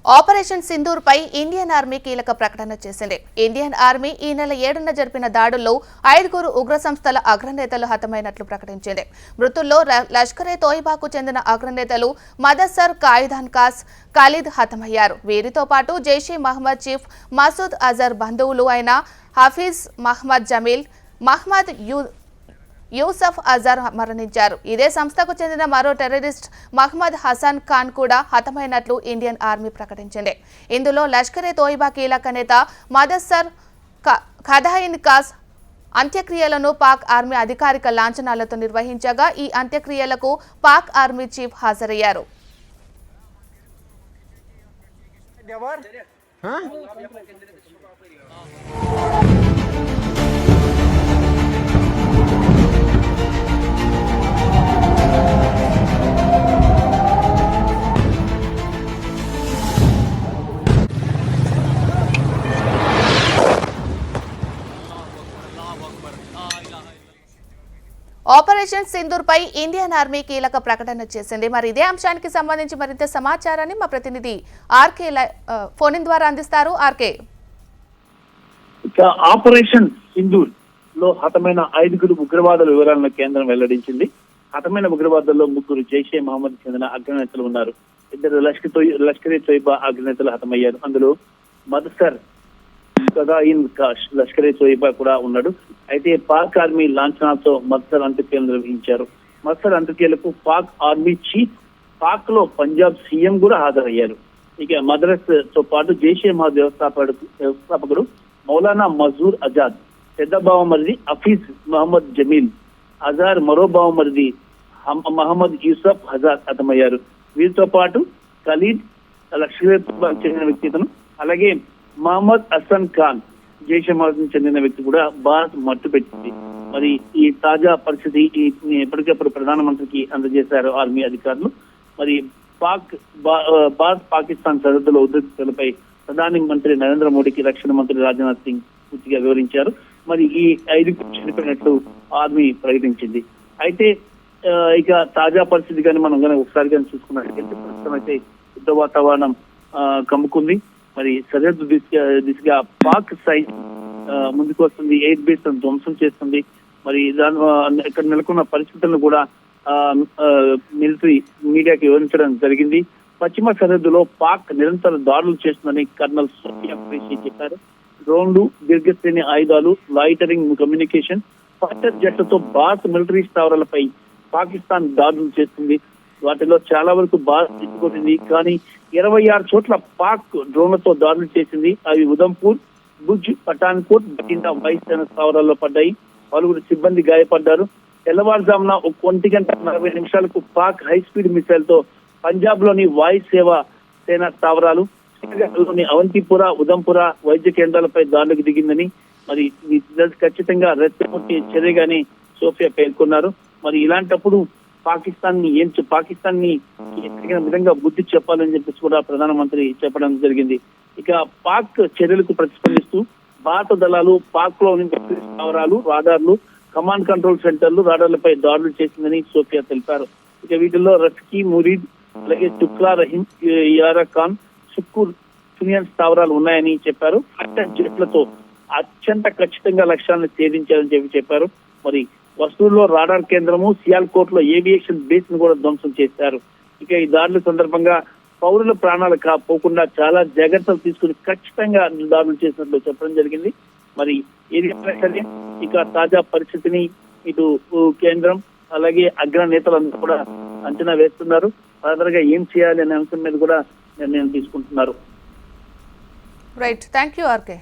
Operation Sindoor పై Indian army కీలక ప్రకటన చేసింది. ఇండియన్ ఆర్మీ ఈ నెల 7న జరిపిన దాడుల్లో 5 ఉగ్ర సంస్థల అగ్రనేతలు హతమైనట్లు ప్రకటించింది. మృతుల్లో లష్కరే తోయిబాకు చెందిన అగ్రనేతలు మదస్సర్ కాయిదాన్ కాస్, ఖలీద్ హతమయ్యారు. వీరితో పాటు జైషే మహమ్మద్ చీఫ్ మసూద్ అజర్ బంధువులు అయిన హఫీజ్ మహమ్మద్ జమీల్, మహమ్మద్ యూసఫ్ అజర్ మరణించారు. ఇదే సంస్థకు చెందిన మరో టెర్రరిస్ట్ మహమ్మద్ హసన్ ఖాన్ కూడా హతమైనట్లు ఇండియన్ ఆర్మీ ప్రకటించింది. ఇందులో లష్కరే తోయిబా కీలక నేత మదస్సర్ ఖదాయిన్ కాస్ అంత్యక్రియలను పాక్ ఆర్మీ అధికారిక లాంఛనాలతో నిర్వహించగా ఈ అంత్యక్రియలకు పాక్ ఆర్మీ చీఫ్ హాజరయ్యారు. ఆపరేషన్ సింధూర్ పై ఇండియన్ ఆర్మీ కీలక ప్రకటన చేసింది. మరి ఇదే అంశానికి సంబంధించి మరింత సమాచారాన్ని మా ప్రతినిధి ఆర్కే ఫోన్ ద్వారా అందిస్తారు. ఆర్కే, ఆపరేషన్ సింధూర్ లో హతమైన 5 ఉగ్రవాదుల వివరాలను కేంద్రం వెల్లడించింది. హతమైన ఉగ్రవాదుల్లో 3 జైషే మహమ్మద్ చెందిన అగ్రనేతలు ఉన్నారు. 2 లష్కరే తోయిబా అగ్రనేతలు హతమయ్యారు. అందులో మదస్సర్ ఖదాయిన్ కాష్ లష్కరే తోయిబా కూడా ఉన్నాడు. అయితే పాక్ ఆర్మీ లాంఛనాలతో మదస్సర్ అంత్యక్రియలు నిర్వహించారు. మదస్సర్ అంత్యక్రియలకు పాక్ ఆర్మీ చీఫ్, పాక్ లో పంజాబ్ సీఎం కూడా హాజరయ్యారు. ఇక మద్రస్ తో పాటు జైషే మహమ్మద్ వ్యవస్థాపకుడు మౌలానా మజూర్ అజాద్, పెద్ద బావమరిది హఫీజ్ మహమ్మద్ జమీల్, అజార్ మరో బావమరిది మహమ్మద్ యూసఫ్ అజాద్ హతమయ్యారు. వీరితో పాటు ఖలీద్ లష్కరే చెందిన వ్యక్తితను, అలాగే మహమ్మద్ హసన్ ఖాన్ జైషే మహమ్మద్ చెందిన వ్యక్తి కూడా భారత్ మట్టు పెట్టింది. మరి ఈ తాజా పరిస్థితి ఎప్పటికప్పుడు ప్రధానమంత్రికి అందజేశారు ఆర్మీ అధికారులు. మరి భారత్ పాకిస్తాన్ సరిహద్దుల ఉద్రిక్తతలపై ప్రధాని మంత్రి నరేంద్ర మోడీకి రక్షణ మంత్రి రాజ్నాథ్ సింగ్ పూర్తిగా వివరించారు. మరి ఈ 5 చనిపోయినట్లు ఆర్మీ ప్రకటించింది. అయితే ఇక తాజా పరిస్థితి కానీ మనం కానీ ఒకసారి కానీ చూసుకున్నట్లయితే ప్రస్తుతం అయితే యుద్ధ వాతావరణం కమ్ముకుంది. మరి సరిహద్దు దిశగా పాక్ సైన్ ముందుకు వస్తుంది, ఎయిర్ బేస్ ధ్వంసం చేస్తుంది. మరి ఇక్కడ నెలకొన్న పరిస్థితులను కూడా మిలిటరీ మీడియాకి వివరించడం జరిగింది. పశ్చిమ సరిహద్దులో పాక్ నిరంతర దాడులు చేస్తుందని కర్నల్ సోఫియా ఖురేషీ చెప్పారు. డ్రోన్లు, దీర్ఘశ్రేణి ఆయుధాలు, లాయిటరింగ్ కమ్యూనికేషన్, ఫైటర్ జెట్లతో భారత్ మిలిటరీ స్థావరాలపై పాకిస్తాన్ దాడులు చేస్తుంది. వాటిలో చాలా వరకు భారత్ చిక్కుకొట్టింది. కానీ 26 చోట్ల పాక్ డ్రోన్లతో దాడులు చేసింది. అవి ఉదంపూర్, భుజ్, పఠాన్కోట్, బఠిండా వాయుసేన స్థావరాల్లో పడ్డాయి. 4 సిబ్బంది గాయపడ్డారు. తెల్లవారుజామున 1:40 పాక్ హై స్పీడ్ మిసైల్ తో పంజాబ్ లోని వాయుసేన స్థావరాలు, శ్రీనగర్లోని అవంతిపుర, ఉదంపుర వైద్య కేంద్రాలపై దాడులకు దిగిందని, మరి ఖచ్చితంగా రెచ్చగొట్టే చర్యగానే సోఫియా పేర్కొన్నారు. మరి ఇలాంటప్పుడు పాకిస్తాన్ ని తగిన విధంగా బుద్ధి చెప్పాలని చెప్పేసి కూడా ప్రధానమంత్రి చెప్పడం జరిగింది. ఇక పాక్ చర్యలకు ప్రతిస్పందిస్తూ భారత దళాలు పాక్ లోని స్థావరాలు, రాడార్లు, కమాండ్ కంట్రోల్ సెంటర్లు, రాడార్లపై దాడులు చేసిందని సోఫియా తెలిపారు. ఇక వీటిల్లో రఫ్కీ, మురీద్, అలాగే చుక్లా, రహీం, యారా ఖాన్, సుక్కూర్, సునియన్ స్థావరాలు ఉన్నాయని చెప్పారు. ఫైటర్ జెట్లతో అత్యంత ఖచ్చితంగా లక్ష్యాలను ఛేదించారని చెప్పారు. మరి వస్తువుల్లో రాడార్ కేంద్రము, సియాల్కోట్ లో ఏవియేషన్ బేస్ ను కూడా ధ్వంసం చేశారు. ఇక ఈ దాడుల సందర్భంగా పౌరుల ప్రాణాలు పోకుండా చాలా జాగ్రత్తలు తీసుకుని ఖచ్చితంగా దాడులు చేసినట్లు చెప్పడం జరిగింది. మరి ఏదైనా సరే ఇక తాజా పరిస్థితిని ఇటు కేంద్రం అలాగే అగ్రనేతలందరూ కూడా అంచనా వేస్తున్నారు. ఫర్దర్ గా ఏం చేయాలి అనే అంశం మీద కూడా నిర్ణయం తీసుకుంటున్నారు. Right, thank you RK.